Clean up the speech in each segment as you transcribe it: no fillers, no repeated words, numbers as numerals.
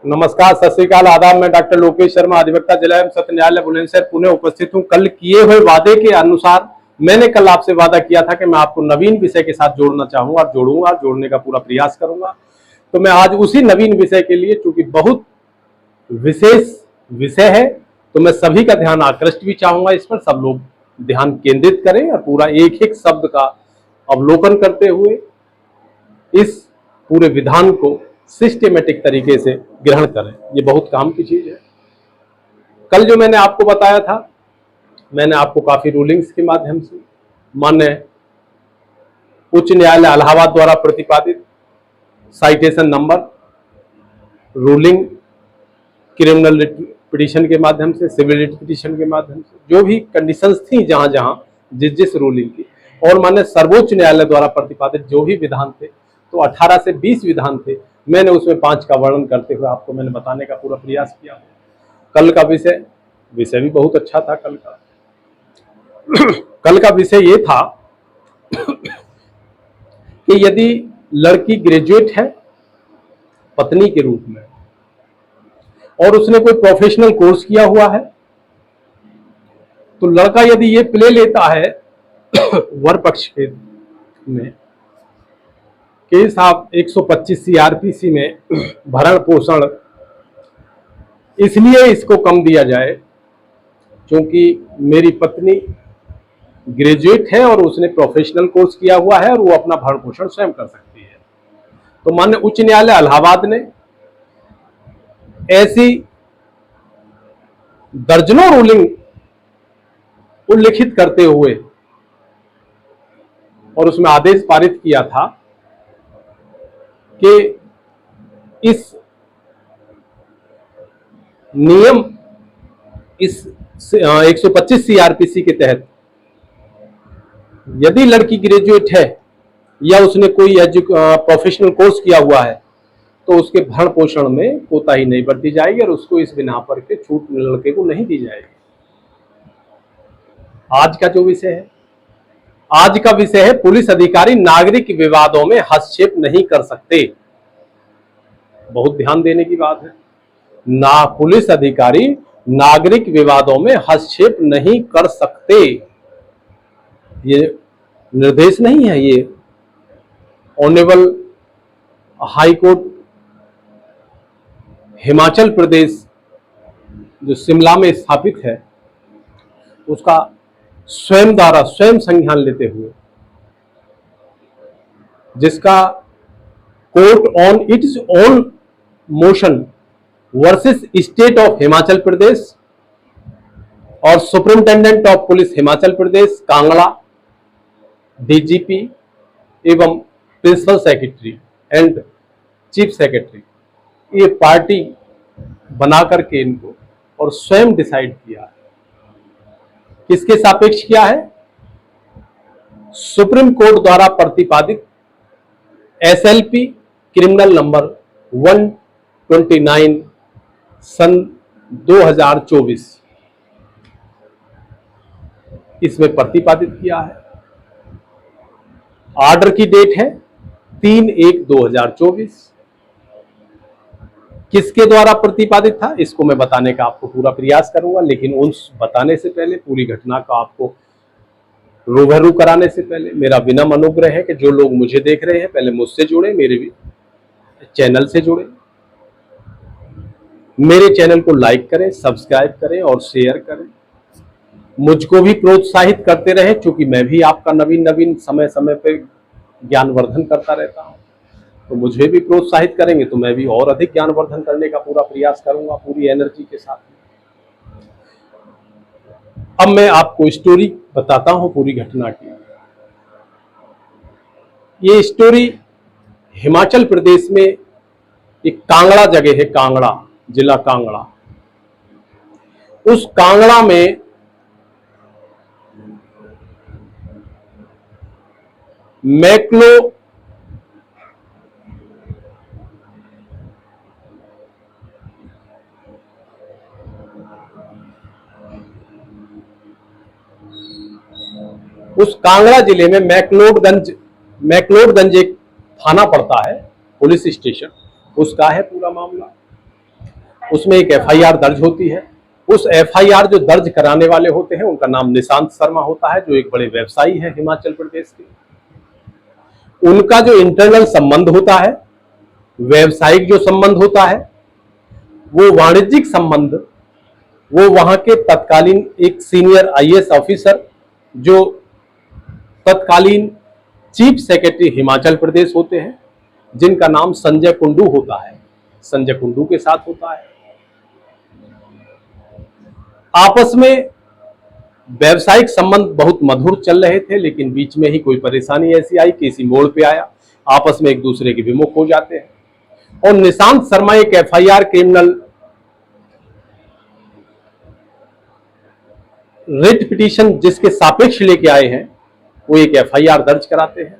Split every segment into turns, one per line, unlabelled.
नमस्कार, सत श्रीकाल, आदाब। मैं डॉक्टर लोकेश शर्मा, अधिवक्ता जिला एवं सत्र न्यायालय बुलंदशहर पुणे उपस्थित हूं। कल किए हुए वादे के अनुसार मैंने कल आपसे वादा किया था कि मैं आपको नवीन विषय के साथ जोड़ना चाहूंगा, जोड़ूंगा, जोड़ने का पूरा प्रयास करूंगा। तो मैं आज उसी नवीन विषय के लिए, चूंकि बहुत विशेष विषय है, तो मैं सभी का ध्यान आकृष्ट भी चाहूंगा इस पर। सब लोग ध्यान केंद्रित करें और पूरा एक एक शब्द का अवलोकन करते हुए इस पूरे विधान को सिस्टेमेटिक तरीके से ग्रहण करें। ये बहुत काम की चीज है। कल जो मैंने आपको बताया था, मैंने आपको काफी रूलिंग्स के माध्यम से माननीय उच्च न्यायालय इलाहाबाद द्वारा प्रतिपादित citation number, ruling, criminal writ petition के माध्यम से, सिविल रिट पिटीशन के माध्यम से, जो भी कंडीशंस थी जहां जहां जिस जिस रूलिंग की, और माननीय सर्वोच्च न्यायालय द्वारा प्रतिपादित जो भी विधान थे, तो 18 से 20 विधान थे। मैंने उसमें 5 का वर्णन करते हुए आपको मैंने बताने का पूरा प्रयास किया। कल का विषय भी बहुत अच्छा था। कल का विषय ये था कि यदि लड़की ग्रेजुएट है पत्नी के रूप में और उसने कोई प्रोफेशनल कोर्स किया हुआ है, तो लड़का यदि ये प्ले लेता है वर पक्ष के में केस आप 125 सीआरपीसी में भरण पोषण इसलिए इसको कम दिया जाए क्योंकि मेरी पत्नी ग्रेजुएट है और उसने प्रोफेशनल कोर्स किया हुआ है और वो अपना भरण पोषण स्वयं कर सकती है। तो माननीय उच्च न्यायालय इलाहाबाद ने ऐसी दर्जनों रूलिंग उल्लिखित करते हुए और उसमें आदेश पारित किया था कि इस नियम, इस 125 सीआरपीसी के तहत यदि लड़की ग्रेजुएट है या उसने कोई प्रोफेशनल कोर्स किया हुआ है, तो उसके भरण पोषण में कोताही नहीं बरती जाएगी और उसको इस बिना पर के छूट लड़के को नहीं दी जाएगी। आज का जो विषय है, आज का विषय है पुलिस अधिकारी नागरिक विवादों में हस्तक्षेप नहीं कर सकते। बहुत ध्यान देने की बात है। ना पुलिस अधिकारी नागरिक विवादों में हस्तक्षेप नहीं कर सकते, ये निर्देश नहीं है। ये honourable high court Himachal Pradesh जो शिमला में स्थापित है, उसका स्वयं द्वारा स्वयं संज्ञान लेते हुए, जिसका court on its own motion versus state of Himachal Pradesh और superintendent of police Himachal Pradesh Kangra, DGP एवं principal secretary and chief secretary, ये पार्टी बना करके इनको और स्वयं डिसाइड किया है। किसके सापेक्ष किया है? सुप्रीम कोर्ट द्वारा प्रतिपादित एसएलपी क्रिमिनल नंबर 129 सन 2024 इसमें प्रतिपादित किया है। ऑर्डर की डेट है 3/1/2024। किसके द्वारा प्रतिपादित था इसको मैं बताने का आपको पूरा प्रयास करूंगा, लेकिन उस बताने से पहले, पूरी घटना का आपको रूबरू कराने से पहले मेरा विनम्र अनुग्रह है कि जो लोग मुझे देख रहे हैं पहले मुझसे जुड़े, मेरे चैनल से जुड़े, मेरे चैनल को लाइक करें, सब्सक्राइब करें और शेयर करें। मुझको भी प्रोत्साहित करते रहे, क्योंकि मैं भी आपका नवीन नवीन समय समय पे ज्ञानवर्धन करता रहता हूं। तो मुझे भी प्रोत्साहित करेंगे तो मैं भी और अधिक ज्ञानवर्धन करने का पूरा प्रयास करूंगा पूरी एनर्जी के साथ। अब मैं आपको स्टोरी बताता हूं पूरी घटना की। ये स्टोरी हिमाचल प्रदेश में एक कांगड़ा जगह है, कांगड़ा जिला कांगड़ा। उस कांगड़ा में मैक्लो उस कांगड़ा जिले में मैक्लोडगंज एक थाना पड़ता है, पुलिस स्टेशन, उसका है पूरा मामला। उसमें एक एफआईआर दर्ज होती है। उस एफआईआर जो दर्ज कराने वाले होते हैं उनका नाम निशांत शर्मा होता है, जो एक बड़े व्यवसायी है हिमाचल प्रदेश के। उनका जो इंटरनल संबंध होता है, व्यवसायिक जो संबंध होता है, वो वाणिज्यिक संबंध, वो वहां के तत्कालीन एक सीनियर आईएएस ऑफिसर जो तत्कालीन चीफ सेक्रेटरी हिमाचल प्रदेश होते हैं, जिनका नाम संजय कुंडू होता है, संजय कुंडू के साथ होता है। आपस में व्यवसायिक संबंध बहुत मधुर चल रहे थे, लेकिन बीच में ही कोई परेशानी ऐसी आई, किसी मोड़ पे आया, आपस में एक दूसरे के विमुख हो जाते हैं। और निशांत शर्मा एक एफआईआर क्रिमिनल रिट पिटीशन जिसके सापेक्ष लेके आए हैं, वो एक एफआईआर दर्ज कराते हैं।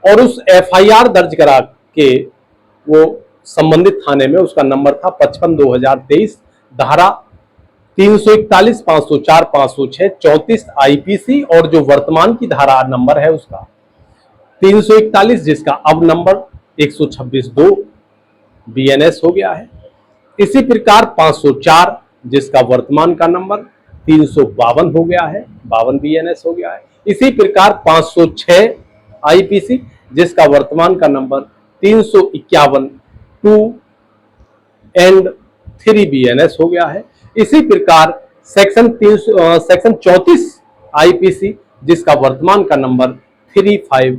और उस एफआईआर दर्ज करा के वो संबंधित थाने में, उसका नंबर था 55/2023, धारा 341, 504, 506, 34 आईपीसी, और जो वर्तमान की धारा नंबर है उसका 341, जिसका अब नंबर 126(2) बीएनएस हो गया है। इसी प्रकार 504, जिसका वर्तमान का नंबर 352 हो गया है, 52 बीएनएस हो गया है। इसी प्रकार 506 आईपीसी, जिसका वर्तमान का नंबर 351 2 एंड 3 बीएनएस हो गया है। इसी प्रकार सेक्शन 34 आईपीसी, जिसका वर्तमान का नंबर 35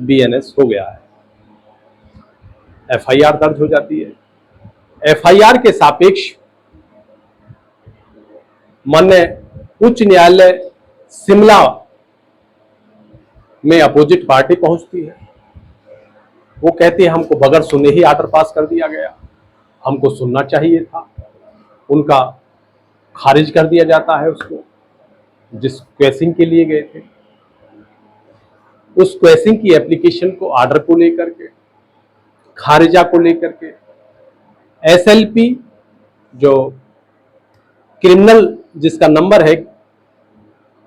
बीएनएस हो गया है। एफआईआर दर्ज हो जाती है। एफआईआर के सापेक्ष माननीय उच्च न्यायालय शिमला में अपोजिट पार्टी पहुंचती है। वो कहती है हमको बगैर सुने ही आर्डर पास कर दिया गया, हमको सुनना चाहिए था। उनका खारिज कर दिया जाता है उसको, जिस क्वेसिंग के लिए गए थे। उस क्वेसिंग की एप्लीकेशन को, आर्डर को लेकर के, खारिजा को लेकर के एसएलपी जो क्रिमिनल जिसका नंबर है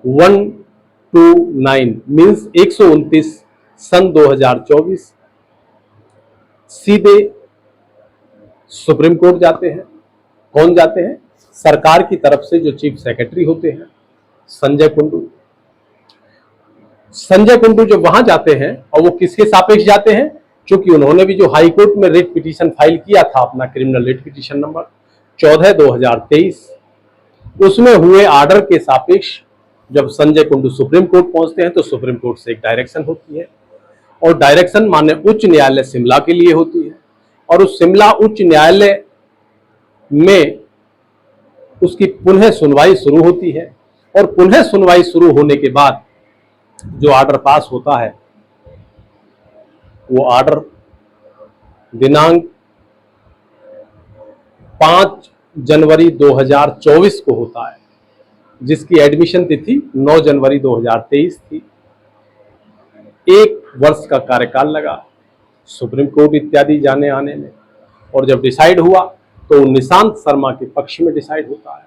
129 मीन्स 129 सन 2024, सीधे सुप्रीम कोर्ट जाते हैं। कौन जाते हैं? सरकार की तरफ से जो चीफ सेक्रेटरी होते हैं संजय कुंडू। संजय कुंडू जब वहां जाते हैं, और वो किसके सापेक्ष जाते हैं? क्योंकि उन्होंने भी जो हाई कोर्ट में रिट पिटीशन फाइल किया था, अपना क्रिमिनल रिट पिटीशन नंबर 14/2023, उसमें हुए आर्डर के सापेक्ष जब संजय कुंडू सुप्रीम कोर्ट पहुंचते हैं, तो सुप्रीम कोर्ट से एक डायरेक्शन होती है, और डायरेक्शन माननीय उच्च न्यायालय शिमला के लिए होती है। और उस शिमला उच्च न्यायालय में उसकी पुनः सुनवाई शुरू होती है। और पुनः सुनवाई शुरू होने के बाद जो आर्डर पास होता है, वो आर्डर दिनांक 5 जनवरी 2024 को होता है, जिसकी एडमिशन तिथि 9 जनवरी 2023 थी। 1 वर्ष का कार्यकाल लगा सुप्रीम कोर्ट इत्यादि जाने आने में, और जब डिसाइड हुआ तो निशांत शर्मा के पक्ष में डिसाइड होता है।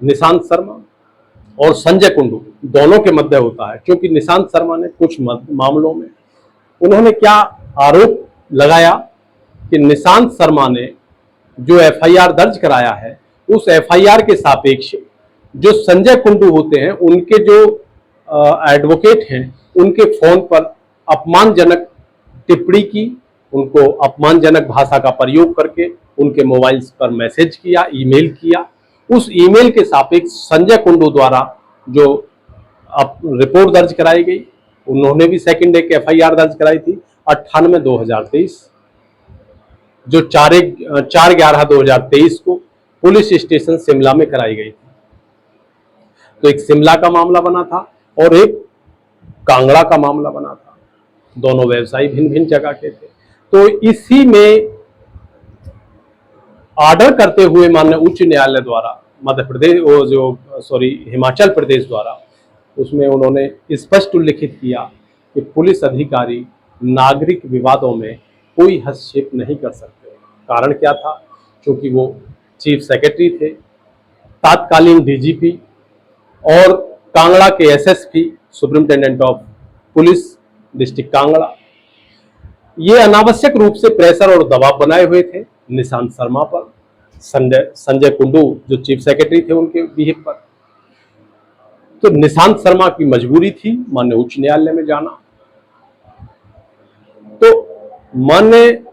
निशांत शर्मा और संजय कुंडू दोनों के मध्य होता है, क्योंकि निशांत शर्मा ने कुछ मामलों में उन्होंने क्या आरोप लगाया कि निशांत शर्मा ने जो एफआईआर दर्ज कराया है, उस एफआईआर के सापेक्ष जो संजय कुंडू होते हैं, उनके जो एडवोकेट हैं, उनके फोन पर अपमानजनक टिप्पणी की, उनको अपमानजनक भाषा का प्रयोग करके उनके मोबाइल पर मैसेज किया, ईमेल किया। उस ईमेल के सापेक्ष संजय कुंडू द्वारा जो रिपोर्ट दर्ज कराई गई, उन्होंने भी सेकंड एक एफआईआर दर्ज कराई थी 98/2023, जो 4/11/2023 को पुलिस स्टेशन शिमला में कराई गई थी। तो एक शिमला का मामला बना था और एक कांगड़ा का मामला बना था। दोनों व्यवसायी भिन्न भिन्न जगह के थे। तो इसी में ऑर्डर करते हुए माननीय उच्च न्यायालय द्वारा मध्य प्रदेश हिमाचल प्रदेश द्वारा, उसमें उन्होंने स्पष्ट उल्लिखित किया कि पुलिस अधिकारी नागरिक विवादों में कोई हस्तक्षेप नहीं कर सकते। कारण क्या था? क्योंकि वो चीफ सेक्रेटरी थे, तत्कालीन डीजीपी और कांगड़ा के SSP, superintendent of police district Kangra. ये अनावश्यक रूप से प्रेशर और दबाव बनाए हुए थे निशांत शर्मा पर, संजय कुंडू जो चीफ सेक्रेटरी थे उनके बिहेव पर। तो निशांत शर्मा की मजबूरी थी माननीय उच्च न्यायालय में जाना। तो माननीय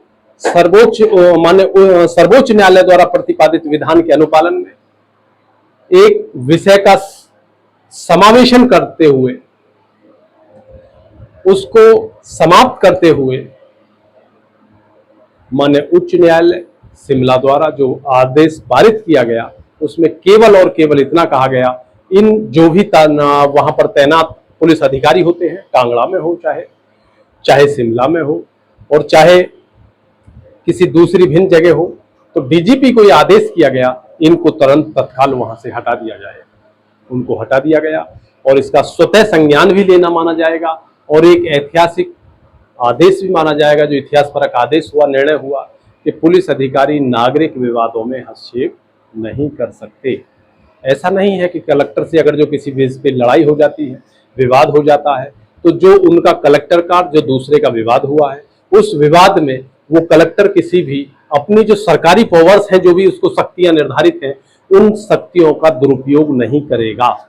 सर्वोच्च न्यायालय द्वारा प्रतिपादित विधान के अनुपालन में एक विषय का समावेशन करते हुए, उसको समाप्त करते हुए माननीय उच्च न्यायालय शिमला द्वारा जो आदेश पारित किया गया, उसमें केवल और केवल इतना कहा गया, इन जो भी वहां पर तैनात पुलिस अधिकारी होते हैं, कांगड़ा में हो चाहे शिमला में हो और चाहे किसी दूसरी भिन्न जगह हो, तो डीजीपी को यह आदेश किया गया, इनको तुरंत तत्काल वहां से हटा दिया जाए। उनको हटा दिया गया और इसका स्वतः संज्ञान भी लेना माना जाएगा और एक ऐतिहासिक आदेश भी माना जाएगा, जो इतिहास परक आदेश हुआ, निर्णय हुआ कि पुलिस अधिकारी नागरिक विवादों में हस्तक्षेप नहीं कर सकते। ऐसा नहीं है कि कलेक्टर से अगर जो किसी बेस पे लड़ाई हो जाती है, विवाद हो जाता है, तो जो उनका कलेक्टर का जो दूसरे का विवाद हुआ है, उस विवाद में वो कलेक्टर किसी भी अपनी जो सरकारी पावर्स हैं, जो भी उसको शक्तियां निर्धारित हैं, उन शक्तियों का दुरुपयोग नहीं करेगा।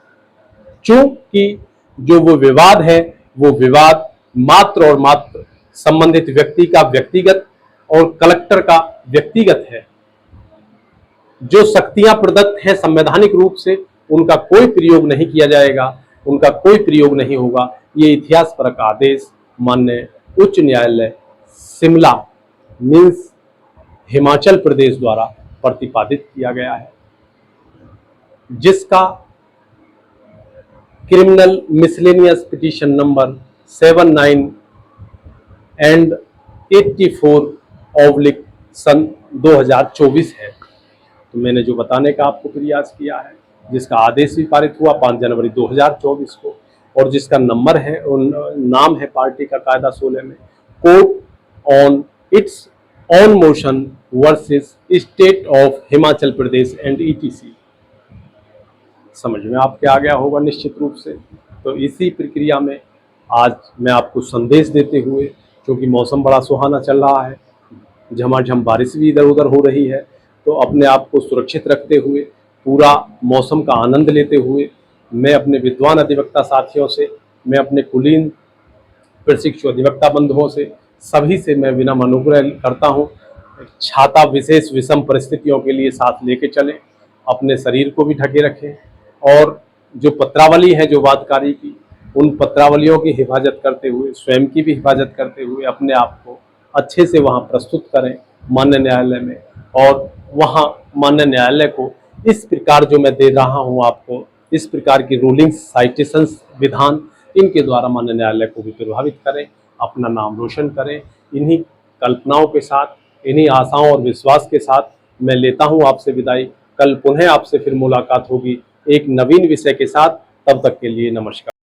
चूंकि जो वो विवाद है, वो विवाद मात्र और मात्र संबंधित व्यक्ति का व्यक्तिगत और कलेक्टर का व्यक्तिगत है। जो शक्तियां प्रदत्त हैं संवैधानिक रूप से, उनका कोई प्रयोग नहीं किया जाएगा, उनका कोई प्रयोग नहीं होगा। ये इतिहास परक आदेश माननीय उच्च न्यायालय शिमला मीन्स हिमाचल प्रदेश द्वारा प्रतिपादित किया गया है, जिसका criminal miscellaneous petition number 79 and 84 सन 2024 है। तो मैंने जो बताने का आपको प्रयास किया है, जिसका आदेश भी पारित हुआ 5 जनवरी 2024 को, और जिसका नंबर है और नाम है पार्टी का कायदा 16 में, court on it's on motion versus state of Himachal Pradesh and etc. समझ में आपके आ गया होगा निश्चित रूप से। तो इसी प्रक्रिया में आज मैं आपको संदेश देते हुए, क्योंकि मौसम बड़ा सुहाना चल रहा है, झमाझम बारिश भी इधर उधर हो रही है, तो अपने आप को सुरक्षित रखते हुए, पूरा मौसम का आनंद लेते हुए, मैं अपने विद्वान अधिवक्ता साथियों से, मैं अपने कुलीन प्रशिक्षु अधिवक्ता बंधुओं से, सभी से मैं विनम्र अनुग्रह करता हूँ, छाता विशेष विषम परिस्थितियों के लिए साथ लेके चलें, अपने शरीर को भी ढके रखें, और जो पत्रावली है जो वादकारी की, उन पत्रावलियों की हिफाजत करते हुए, स्वयं की भी हिफाजत करते हुए अपने आप को अच्छे से वहाँ प्रस्तुत करें माननीय न्यायालय में, और वहाँ माननीय न्यायालय को इस प्रकार जो मैं दे रहा हूँ आपको, इस प्रकार की रूलिंग्स, साइटेशंस, विधान, इनके द्वारा माननीय न्यायालय को भी प्रभावित करें, अपना नाम रोशन करें। इन्हीं कल्पनाओं के साथ, इन्हीं आशाओं और विश्वास के साथ मैं लेता हूँ आपसे विदाई। कल पुनः आपसे फिर मुलाकात होगी एक नवीन विषय के साथ। तब तक के लिए नमस्कार।